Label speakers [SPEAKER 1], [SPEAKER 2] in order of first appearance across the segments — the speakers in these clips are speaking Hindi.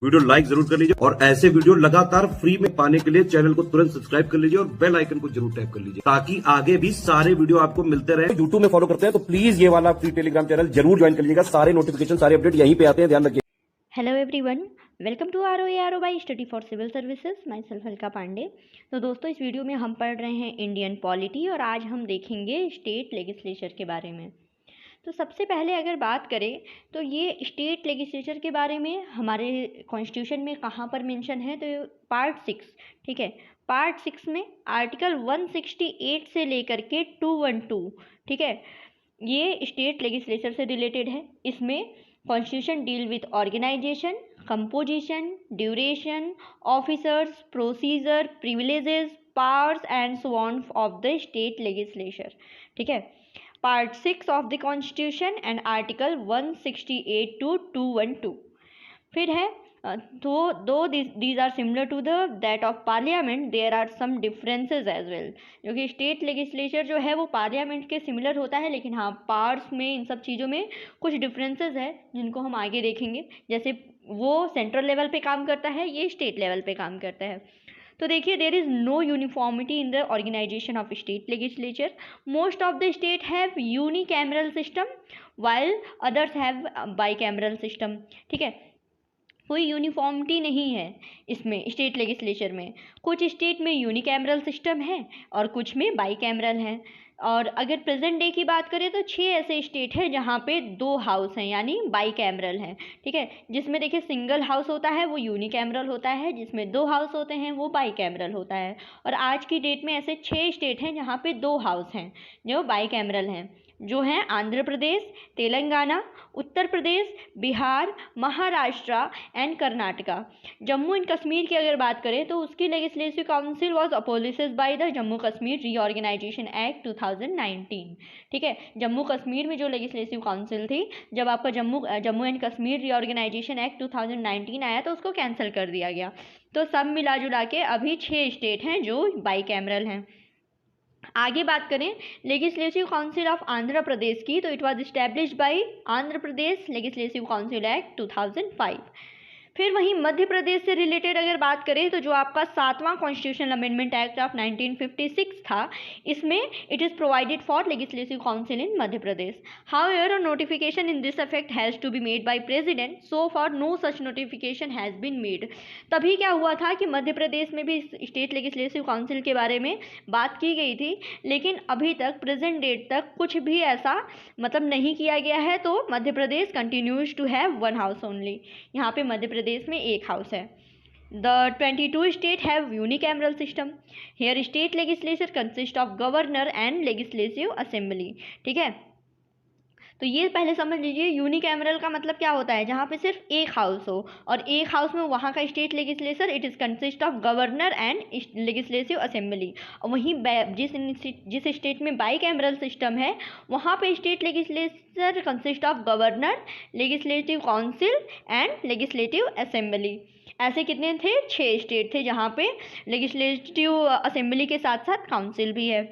[SPEAKER 1] वीडियो लाइक जरूर कर लीजिए और ऐसे वीडियो लगातार फ्री में पाने के लिए चैनल को तुरंत सब्सक्राइब कर लीजिए और बेल आइकन को जरूर टैप कर लीजिए ताकि आगे भी सारे वीडियो आपको मिलते रहे। यूट्यूब में फॉलो करते हैं तो प्लीज ये वाला फ्री टेलीग्राम चैनल जरूर ज्वाइन कर लीजिएगा। सारे नोटिफिकेशन सारे अपडेट यहीं पे आते हैं, ध्यान रखिए।
[SPEAKER 2] Hello everyone, welcome to ROA by study for civil services. Myself Alka Pandey. तो दोस्तों, इस वीडियो में हम पढ़ रहे हैं इंडियन पॉलिटी और आज हम देखेंगे स्टेट लेजिस्लेचर के बारे में। तो सबसे पहले अगर बात करें तो ये स्टेट लेजिस्लेचर के बारे में हमारे कॉन्स्टिट्यूशन में कहाँ पर मेंशन है, तो पार्ट 6, ठीक है। पार्ट 6 में आर्टिकल 168 से लेकर के 212, ठीक है, ये स्टेट लेजिस्लेचर से रिलेटेड है। इसमें constitution deal with organisation, composition, duration, officers, procedure, privileges, powers and so on of the state legislature, ठीक है। Part 6 of the constitution and article 168 to 212। फिर है दो these are similar to the that of parliament, there are some differences as well। जो कि स्टेट लेजिस्लेचर जो है वो पार्लियामेंट के सिमिलर होता है, लेकिन हाँ पार्ट्स में इन सब चीज़ों में कुछ डिफरेंसेस है जिनको हम आगे देखेंगे। जैसे वो सेंट्रल लेवल पे काम करता है, ये स्टेट लेवल पे काम करता है। तो देखिए, there is no uniformity in the organisation of state legislature. Most of the state have unicameral system while others have bicameral system, ठीक है। कोई यूनिफॉर्मिटी नहीं है इसमें स्टेट लेजिस्लेचर में। कुछ स्टेट में यूनिकैमरल सिस्टम है और कुछ में बाईकैमरल है। और अगर प्रेजेंट डे की बात करें तो 6 ऐसे स्टेट हैं जहाँ पे 2 हाउस हैं, यानी बाईकैमरल हैं, ठीक है। जिसमें देखिए सिंगल हाउस होता है वो यूनिकैमरल होता है, जिसमें 2 हाउस होते हैं वो बाईकैमरल होता है। और आज की डेट में ऐसे 6 स्टेट हैं जहाँ पे 2 हाउस हैं जो बाईकैमरल हैं, जो हैं आंध्र प्रदेश, तेलंगाना, उत्तर प्रदेश, बिहार, महाराष्ट्र एंड कर्नाटका। जम्मू एंड कश्मीर की अगर बात करें तो उसकी legislative council was abolished by the Jammu Kashmir reorganisation act 2019, ठीक है। जम्मू कश्मीर में जो लेजिस्लेटिव काउंसिल थी, जब आपका Jammu and Kashmir reorganisation act 2019 आया तो उसको कैंसिल कर दिया गया। तो सब मिला जुला के अभी 6 स्टेट हैं जो बाईकैमरल हैं। आगे बात करें legislative council of Andhra Pradesh की, तो it was established bye Andhra Pradesh legislative council act 2005। फिर वहीं मध्य प्रदेश से रिलेटेड अगर बात करें तो जो आपका 7वां कॉन्स्टिट्यूशनल अमेंडमेंट एक्ट ऑफ 1956 था, इसमें it is provided for legislative council in Madhya Pradesh. However a notification in this effect has to be made by president, so for no such notification has been made. तभी क्या हुआ था कि मध्य प्रदेश में भी स्टेट लेजिस्लेटिव काउंसिल के बारे में बात की गई थी, लेकिन अभी तक प्रेजेंट डेट तक कुछ भी ऐसा मतलब नहीं किया गया है। तो Madhya Pradesh continues to have 1 house only. यहाँ पे मध्य प्रदेश में 1 हाउस है। The 22 states have unicameral system. Here state legislature consists of governor and legislative assembly, ठीक है। तो ये पहले समझ लीजिए यूनिकैमरल का मतलब क्या होता है, जहाँ पे सिर्फ 1 हाउस हो और 1 हाउस में वहाँ का state legislature it is consist of governor and legislative assembly. और वहीं जिस स्टेट में बाईकैमरल सिस्टम है वहाँ पे state legislature consist of governor, legislative council and legislative assembly. ऐसे कितने थे? 6 स्टेट थे जहाँ पे लेजिस्लेटिव असेंबली के साथ साथ काउंसिल भी है।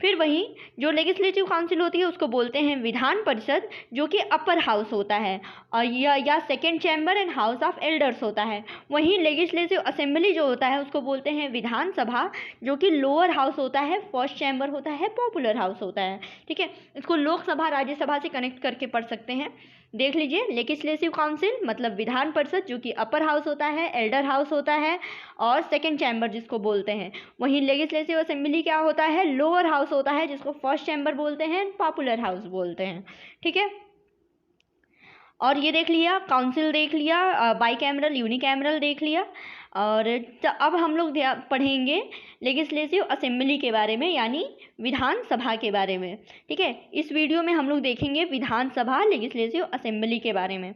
[SPEAKER 2] फिर वहीं जो लेजिस्लेटिव काउंसिल होती है उसको बोलते हैं विधान परिषद, जो कि अपर हाउस होता है, और या second chamber and house of elders होता है। वहीं लेजिस्लेटिव असेंबली जो होता है उसको बोलते हैं विधान सभा, जो कि लोअर हाउस होता है, फर्स्ट चैम्बर होता है, पॉपुलर हाउस होता है, ठीक है। इसको लोकसभा राज्यसभा से कनेक्ट करके पढ़ सकते हैं। देख लीजिए, लेजिस्लेटिव काउंसिल मतलब विधान परिषद जो कि अपर हाउस होता है, एल्डर हाउस होता है और सेकेंड चैम्बर जिसको बोलते हैं। वहीं लेजिस्लेटिव असेंबली क्या होता है? लोअर हाउस होता है, जिसको फर्स्ट चैम्बर बोलते हैं, पॉपुलर हाउस बोलते हैं, ठीक है। और ये देख लिया, काउंसिल देख लिया, बाईकैमरल यूनिकैमरल देख लिया। और अब हम लोग पढ़ेंगे लेजिस्लेटिव असेंबली के बारे में, यानी विधानसभा के बारे में, ठीक है। इस वीडियो में हम लोग देखेंगे विधानसभा लेजिस्लेटिव असेंबली के बारे में।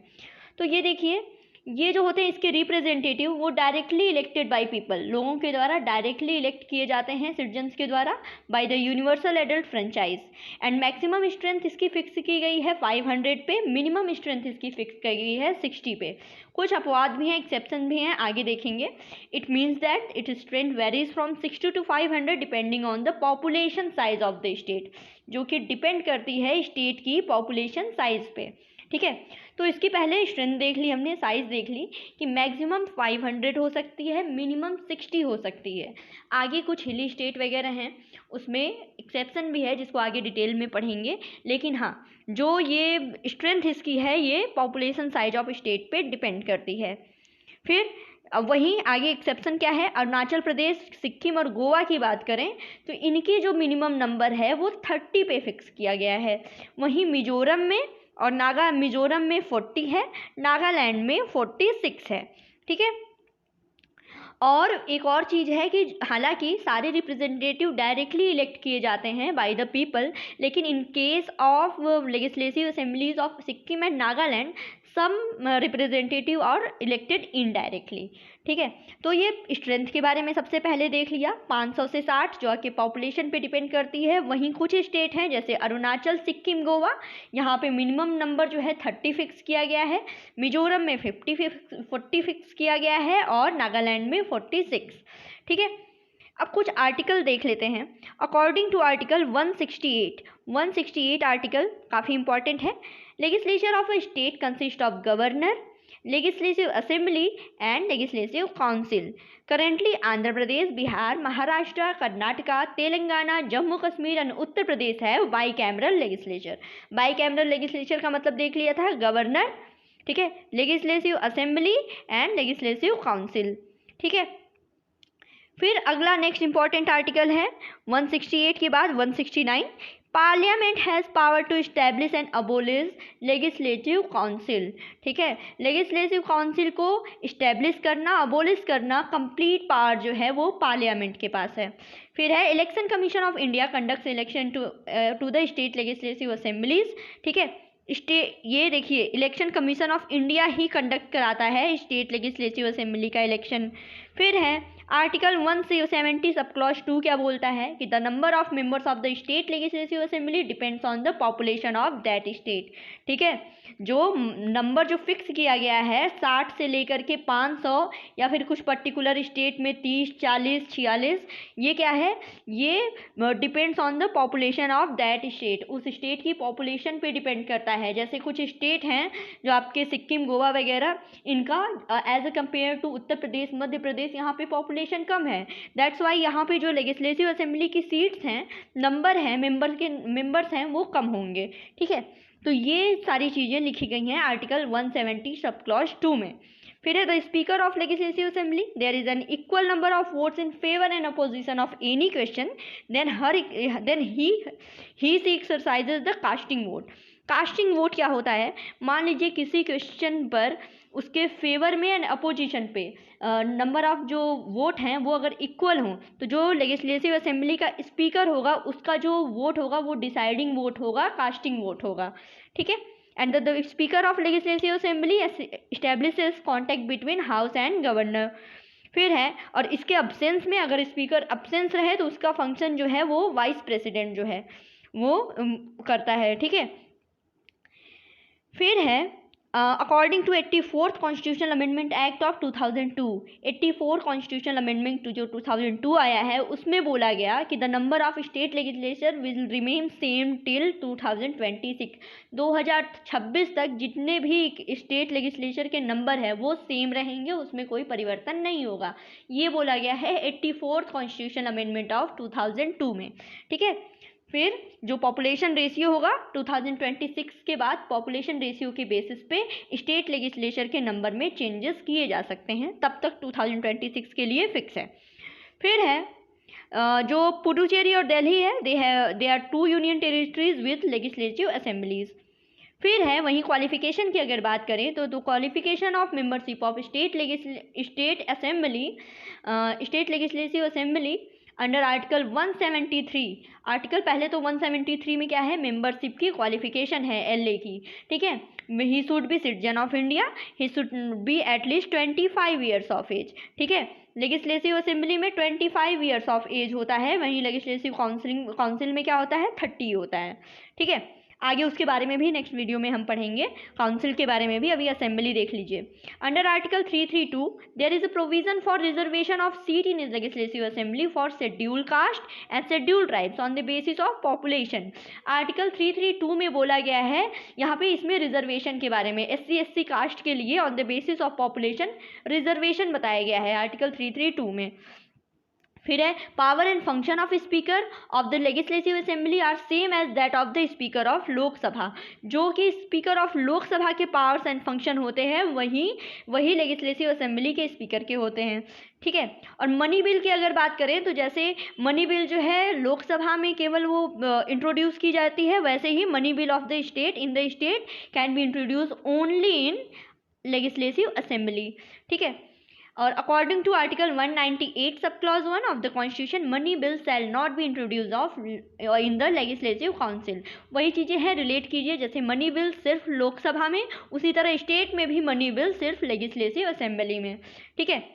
[SPEAKER 2] तो ये देखिए, ये जो होते हैं इसके रिप्रेजेंटेटिव वो डायरेक्टली इलेक्टेड बाय पीपल, लोगों के द्वारा डायरेक्टली इलेक्ट किए जाते हैं, सिटीजन्स के द्वारा, by the universal adult franchise. And maximum strength इसकी फिक्स की गई है 500 पे, मिनिमम स्ट्रेंथ इसकी फिक्स की गई है 60 पे। कुछ अपवाद भी हैं, एक्सेप्शन भी हैं, आगे देखेंगे। It means that it strength varies from 60 to 500 depending on the population size of the state, जो कि डिपेंड करती है स्टेट की पॉपुलेशन साइज पे। ठीक है। तो इसकी पहले स्ट्रेंथ देख ली हमने, साइज़ देख ली कि मैक्सिमम 500 हो सकती है, मिनिमम 60 हो सकती है। आगे कुछ हिली स्टेट वगैरह हैं, उसमें एक्सेप्शन भी है जिसको आगे डिटेल में पढ़ेंगे, लेकिन हाँ जो ये स्ट्रेंथ इसकी है ये पॉपुलेशन साइज ऑफ स्टेट पे डिपेंड करती है। फिर अब वहीं आगे एक्सेप्शन क्या है, अरुणाचल प्रदेश, सिक्किम और गोवा की बात करें तो इनकी जो मिनिमम नंबर है वो 30 पे फिक्स किया गया है। वहीं मिजोरम में और मिजोरम में 40 है, नागालैंड में 46 है। ठीक है। और एक और चीज़ है कि हालांकि सारे रिप्रेजेंटेटिव डायरेक्टली इलेक्ट किए जाते हैं बाय द पीपल, लेकिन in case of legislative assemblies of Sikkim and Nagaland some representative और इलेक्टेड इनडायरेक्टली। ठीक है। तो ये स्ट्रेंथ के बारे में सबसे पहले देख लिया, 500 से 60 जो कि पॉपुलेशन पे डिपेंड करती है। वहीं कुछ स्टेट हैं जैसे अरुणाचल, सिक्किम, गोवा, यहाँ पे मिनिमम नंबर जो है 30 फिक्स किया गया है, मिजोरम में 40 फिक्स किया गया है और नागालैंड में 46। ठीक है। अब कुछ आर्टिकल देख लेते हैं। अकॉर्डिंग टू आर्टिकल 168 आर्टिकल काफ़ी इंपॉर्टेंट है। Legislature of a state consist of governor, legislative assembly and legislative council. Currently Andhra Pradesh, Bihar, Maharashtra, Karnataka, Telangana, Jammu Kashmir and Uttar Pradesh है bicameral legislature. Bicameral legislature का मतलब देख लिया था, गवर्नर, ठीक है, legislative assembly and legislative council. ठीक है। फिर अगला नेक्स्ट इंपॉर्टेंट आर्टिकल है 168 के बाद 169। Parliament has power to establish and abolish legislative council. ठीक है। लेजिस्लेटिव काउंसिल को इस्टेब्लिश करना, अबोलिश करना, कंप्लीट पावर जो है वो पार्लियामेंट के पास है। फिर है election commission of India conducts election to the state legislative assemblies. ठीक है। ये देखिए इलेक्शन कमीशन ऑफ इंडिया ही कंडक्ट कराता है स्टेट लेजिस्लेटिव असेंबली का इलेक्शन। फिर है आर्टिकल 170 सब क्लॉज 2 क्या बोलता है कि the number of members of the state legislative assembly depends on the population of that state. ठीक है। जो नंबर जो फिक्स किया गया है 60 से लेकर के 500 या फिर कुछ पर्टिकुलर स्टेट में 30, 40, 46, ये क्या है, ये depends on the population of that state, उस स्टेट की पॉपुलेशन पे डिपेंड करता है। जैसे कुछ स्टेट हैं जो आपके सिक्किम, गोवा वगैरह, इनका as a compare to Uttar Pradesh, Madhya Pradesh, यहाँ पे पॉपुलेशन कम है। दैट्स वाई यहाँ पे जो लेजिस्लेटिव असेंबली की सीट्स हैं, नंबर हैं, मेंबर्स हैं, वो कम होंगे। ठीक है। तो ये सारी चीज़ें लिखी गई हैं आर्टिकल 170 सब क्लॉज 2 में। फिर है the speaker of legislative assembly, there is an equal number of votes in favour and opposition of any question, then he exercises the casting vote. Casting vote क्या होता है, मान लीजिए किसी क्वेश्चन पर उसके फेवर में एंड अपोजिशन पे नंबर ऑफ जो वोट हैं वो अगर इक्वल हों तो जो लेजिस्लेटिव असेंबली का स्पीकर होगा उसका जो वोट होगा वो डिसाइडिंग वोट होगा, कास्टिंग वोट होगा। ठीक है। And the speaker of legislative assembly establishes contact between house and governor. फिर है और इसके अब्सेंस में अगर स्पीकर अब्सेंस रहे तो उसका फंक्शन जो है वो वाइस प्रेसिडेंट जो है वो करता है। ठीक है। फिर है according to 84th constitutional amendment act of 2002, 84 constitutional amendment जो 2002 आया है उसमें बोला गया कि the number of state legislature will remain same till 2026। 2026 तक जितने भी स्टेट लेजिस्लेचर के नंबर है वो सेम रहेंगे, उसमें कोई परिवर्तन नहीं होगा। ये बोला गया है 84th कॉन्स्टिट्यूशनल अमेंडमेंट ऑफ 2002 में। ठीक है। फिर जो पॉपुलेशन रेशियो होगा 2026 के बाद पॉपुलेशन रेशियो के बेसिस पे स्टेट लेजिस्लेचर के नंबर में चेंजेस किए जा सकते हैं, तब तक 2026 के लिए फिक्स है। फिर है जो पुडुचेरी और दिल्ली है, they are 2 union territories with legislative assemblies. फिर है वहीं क्वालिफिकेशन की अगर बात करें तो qualification of membership of state legislative assembly under article 173। Article पहले तो 173 में क्या है, मेंबरशिप की क्वालिफिकेशन है LA की। ठीक है। He should be citizen of India, he should be at least 25 years of age. ठीक है। लेजिस्लेटिव असेंबली में 25 ईयर्स ऑफ एज होता है, वहीं लेजिस्लेटिव काउंसिल में क्या होता है, 30 होता है। ठीक है। आगे उसके बारे में भी नेक्स्ट वीडियो में हम पढ़ेंगे, काउंसिल के बारे में भी। अभी असेंबली देख लीजिए। Under article 332 there is a provision for reservation of seat in legislative assembly for schedule caste and schedule tribes on the basis of population. Article 332 में बोला गया है यहाँ पे, इसमें रिजर्वेशन के बारे में SC SC कास्ट के लिए on the basis of population reservation बताया गया है आर्टिकल 332 में। फिर है power and function of speaker of the legislative assembly are same as that of the speaker of Lok Sabha. जो कि स्पीकर ऑफ लोकसभा के पावर्स एंड फंक्शन होते हैं वही लेजिस्लेटिव असेंबली के स्पीकर के होते हैं, ठीक है। और मनी बिल की अगर बात करें तो जैसे मनी बिल जो है लोकसभा में केवल वो इंट्रोड्यूस की जाती है, वैसे ही money bill of the state in the state can be introduce only in legislative assembly, ठीक है। और according to article 198 sub clause 1 of the constitution money bill shall not be introduce of in the legislative council. वही चीज़ें हैं, रिलेट कीजिए, जैसे मनी बिल सिर्फ लोकसभा में, उसी तरह स्टेट में भी मनी बिल सिर्फ लेजिस्लेटिव असेंबली में, ठीक है।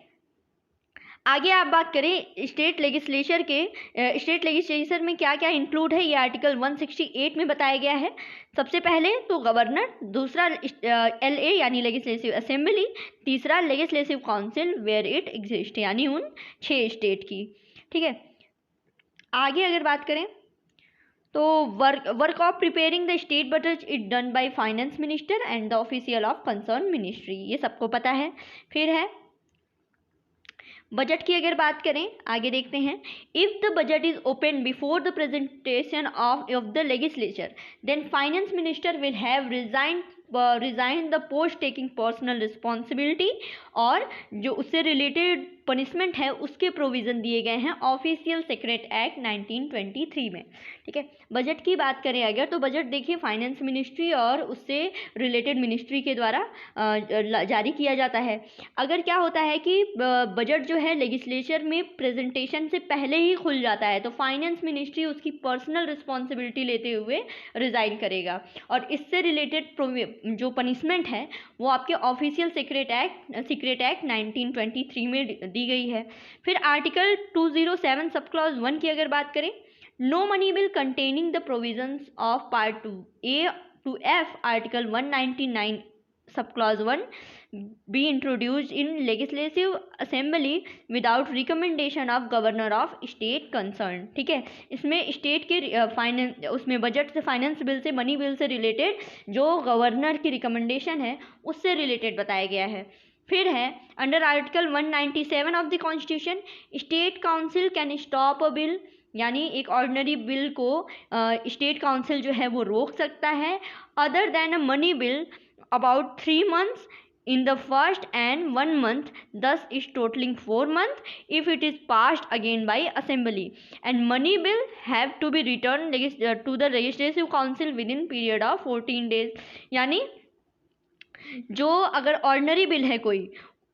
[SPEAKER 2] आगे आप बात करें स्टेट लेजिस्लेचर के, स्टेट लेजिस्लेचर में क्या क्या इंक्लूड है, ये आर्टिकल 168 में बताया गया है। सबसे पहले तो गवर्नर, दूसरा LA यानी लेजिस्लेटिव असेंबली, तीसरा legislative council where it exist, यानी उन 6 स्टेट की, ठीक है। आगे अगर बात करें तो work of preparing the state budget is done by finance minister and the official of concern ministry, ये सबको पता है। फिर है बजट की अगर बात करें, आगे देखते हैं, if the budget is open before the presentation of the legislature then finance minister will have resign the post taking personal responsibility, और जो उससे रिलेटेड पनिशमेंट है उसके प्रोविज़न दिए गए हैं ऑफिशियल सेक्रेट एक्ट 1923 में, ठीक है। बजट की बात करें अगर तो बजट देखिए फाइनेंस मिनिस्ट्री और उससे रिलेटेड मिनिस्ट्री के द्वारा जारी किया जाता है। अगर क्या होता है कि बजट जो है लेजिस्लेचर में प्रेजेंटेशन से पहले ही खुल जाता है तो फाइनेंस मिनिस्ट्री उसकी पर्सनल रिस्पॉन्सिबिलिटी लेते हुए रिज़ाइन करेगा, और इससे रिलेटेड जो पनिशमेंट है वो आपके ऑफिशियल सीक्रेट एक्ट 1923 में दी गई है। फिर आर्टिकल 207 सब क्लॉज 1 की अगर बात करें, no money bill containing the provisions of part A to F article 199 sub clause 1 be introduced in legislative assembly without recommendation of governor of state concerned, ठीक है। इसमें स्टेट के फाइनेंस, उसमें बजट से, फाइनेंस बिल से, मनी बिल से रिलेटेड जो गवर्नर की रिकमेंडेशन है उससे रिलेटेड बताया गया है। फिर है under article 197 of the constitution state council can stop a bill, यानी एक ऑर्डिनरी बिल को स्टेट काउंसिल जो है वो रोक सकता है other than a money bill about 3 months in the first and 1 month, thus is totaling 4 months if it is passed again by assembly, and money bill have to be returned to the legislative council within period of 14 days। यानी जो अगर ऑर्डिनरी बिल है कोई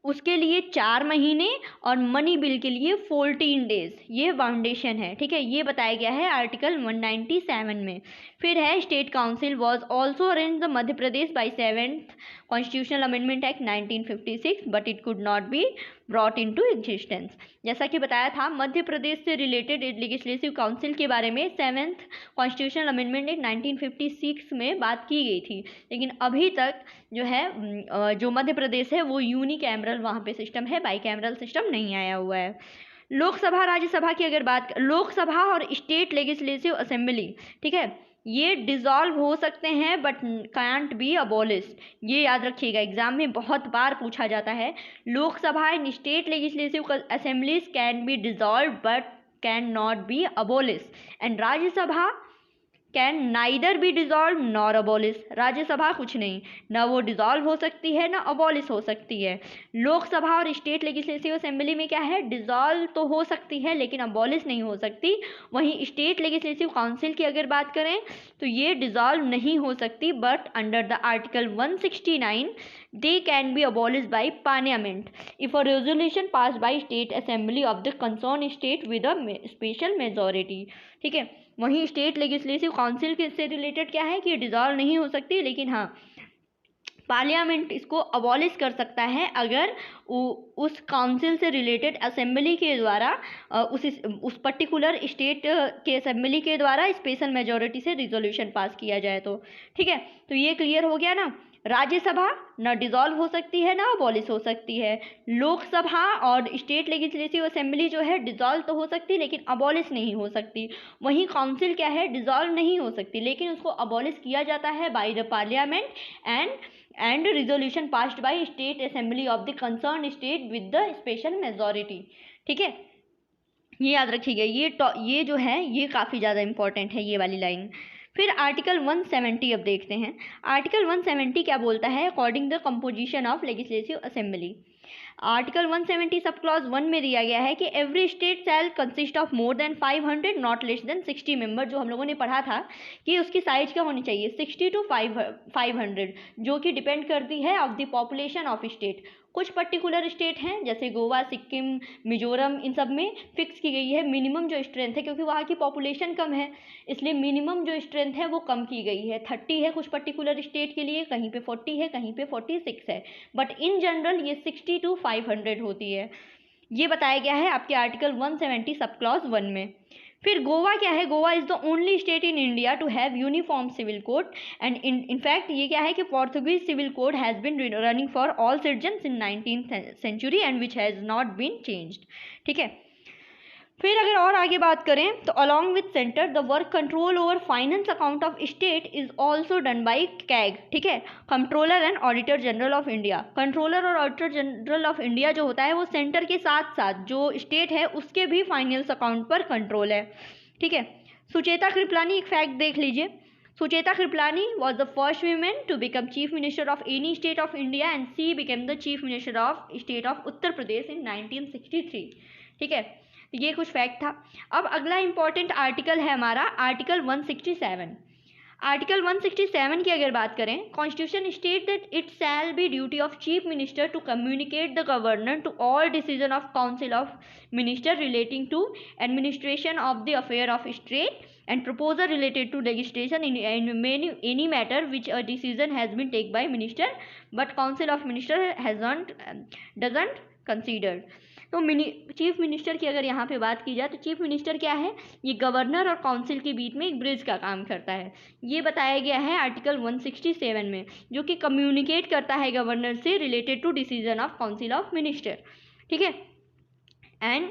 [SPEAKER 2] उसके लिए 4 महीने और मनी बिल के लिए 14 डेज, ये फाउंडेशन है, ठीक है। ये बताया गया है आर्टिकल 197 में। फिर है state council was also arrange the Madhya Pradesh by 7th constitutional amendment act 1956 but it could not be brought into existence. जैसा कि बताया था मध्य प्रदेश से रिलेटेड लेजिस्लेटिव काउंसिल के बारे में 7th कॉन्स्टिट्यूशनल अमेंडमेंट एक्ट 1956 में बात की गई थी, लेकिन अभी तक जो है जो मध्य प्रदेश है वो यूनी कैमरल वहाँ पे सिस्टम है, बाई कैमरल सिस्टम नहीं आया हुआ है। लोकसभा राज्यसभा की अगर बात, लोकसभा और स्टेट लेजिस्लेटिव असेंबली, ठीक है, ये डिज़ोल्व हो सकते हैं बट कांट बी अबॉलिश्ड, ये याद रखिएगा, एग्जाम में बहुत बार पूछा जाता है। Lok Sabha and state legislative assemblies can be dissolve but can not be abolished, and Rajya Sabha can neither be dissolve nor abolish. Rajya Sabha कुछ नहीं, ना वो डिज़ोल्व हो सकती है ना अबॉलिश हो सकती है। लोकसभा और स्टेट लेजिस्लेटिव असेंबली में क्या है, डिज़ोल्व तो हो सकती है लेकिन अबॉलिश नहीं हो सकती। वहीं स्टेट लेजिस्लेटिव काउंसिल की अगर बात करें तो ये डिज़ोल्व नहीं हो सकती, but under the article 169 they can be abolish by parliament if a resolution pass by state assembly of the concern state with a special majority, ठीक है। वहीं स्टेट लेजिस्लेटिव काउंसिल के से रिलेटेड क्या है कि डिज़ोल्व नहीं हो सकती, लेकिन हाँ पार्लियामेंट इसको अबॉलिश कर सकता है अगर उस काउंसिल से रिलेटेड असेंबली के द्वारा उस पर्टिकुलर स्टेट के असेंबली के द्वारा स्पेशल मेजॉरिटी से रिजोल्यूशन पास किया जाए तो। ठीक है, तो ये क्लियर हो गया ना। राज्यसभा ना डिसॉल्व हो सकती है ना अबॉलिश हो सकती है। लोकसभा और स्टेट लेजिस्लेटिव असेंबली जो है डिसॉल्व तो हो सकती है लेकिन अबॉलिश नहीं हो सकती। वहीं काउंसिल क्या है, डिसॉल्व नहीं हो सकती लेकिन उसको अबॉलिश किया जाता है by the parliament and resolution passed by state assembly of the concern state with the special majority. ठीक है, ये याद रखिएगा। ये जो है ये काफ़ी ज़्यादा इंपॉर्टेंट है, ये वाली लाइन। फिर आर्टिकल 170 अब देखते हैं। आर्टिकल 170 क्या बोलता है, according the composition of legislative assembly. Article 170 सब क्लॉज 1 में दिया गया है कि every state shall consist of more than 500 not less than 60 member. जो हम लोगों ने पढ़ा था कि उसकी साइज क्या होनी चाहिए, 60 to 500, जो कि डिपेंड करती है of the population of state. कुछ पर्टिकुलर स्टेट हैं जैसे गोवा, सिक्किम, मिजोरम, इन सब में फिक्स की गई है मिनिमम जो स्ट्रेंथ है, क्योंकि वहाँ की पॉपुलेशन कम है इसलिए मिनिमम जो स्ट्रेंथ है वो कम की गई है। 30 है कुछ पर्टिकुलर स्टेट के लिए, कहीं पे 40 है, कहीं पे 46 है, बट इन जनरल ये 60 to 500 होती है। ये बताया गया है आपके आर्टिकल 170 सब क्लॉज 1 में। फिर गोवा क्या है, Goa is the only state in India to have uniform civil code and in fact ये क्या है कि Portuguese civil code has been running for all citizens in 19th century and which has not been changed. ठीक है, फिर अगर और आगे बात करें तो along with centre the work control over finance account of state is also done by CAG. ठीक है, controller and auditor general of India. Controller और ऑडिटर जनरल ऑफ इंडिया जो होता है वो सेंटर के साथ साथ जो स्टेट है उसके भी फाइनेंस अकाउंट पर कंट्रोल है। ठीक है, सुचेता कृपलानी, एक फैक्ट देख लीजिए। Sucheta Kripalani was the first women to become chief minister of any state of India and she became the chief minister of state of Uttar Pradesh in 1963। ठीक है, ये कुछ फैक्ट था। अब अगला इंपॉर्टेंट आर्टिकल है हमारा आर्टिकल 167। आर्टिकल 167 की अगर बात करें, constitution state that it shall be duty of chief minister to communicate the governor to all decision of council of minister relating to administration of the affair of state and proposal related to legislation in any matter which a decision has been taken by minister but council of minister doesn't considered। तो चीफ मिनिस्टर की अगर यहाँ पे बात की जाए तो चीफ मिनिस्टर क्या है, ये गवर्नर और काउंसिल के बीच में एक ब्रिज का काम करता है। ये बताया गया है आर्टिकल 167 में, जो कि कम्युनिकेट करता है गवर्नर से related to decision of council of minister. ठीक है, एंड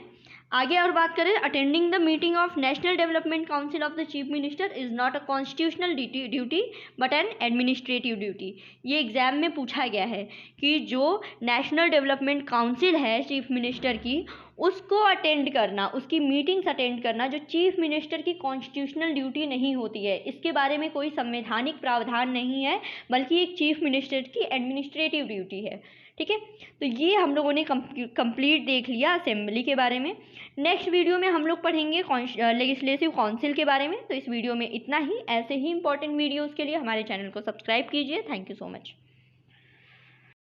[SPEAKER 2] आगे और बात करें, attending the meeting of national development council of the chief minister is not a constitutional duty but an administrative duty. ये एग्जाम में पूछा गया है कि जो नेशनल डेवलपमेंट काउंसिल है चीफ मिनिस्टर की, उसको अटेंड करना, उसकी मीटिंग्स अटेंड करना जो चीफ मिनिस्टर की कॉन्स्टिट्यूशनल ड्यूटी नहीं होती है। इसके बारे में कोई संवैधानिक प्रावधान नहीं है बल्कि एक चीफ मिनिस्टर की एडमिनिस्ट्रेटिव ड्यूटी है। ठीक है, तो ये हम लोगों ने कंप्लीट देख लिया असेंबली के बारे में। नेक्स्ट वीडियो में हम लोग पढ़ेंगे लेजिस्लेटिव काउंसिल के बारे में। तो इस वीडियो में इतना ही। ऐसे ही इंपॉर्टेंट वीडियोज़ के लिए हमारे चैनल को सब्सक्राइब कीजिए। Thank you so much.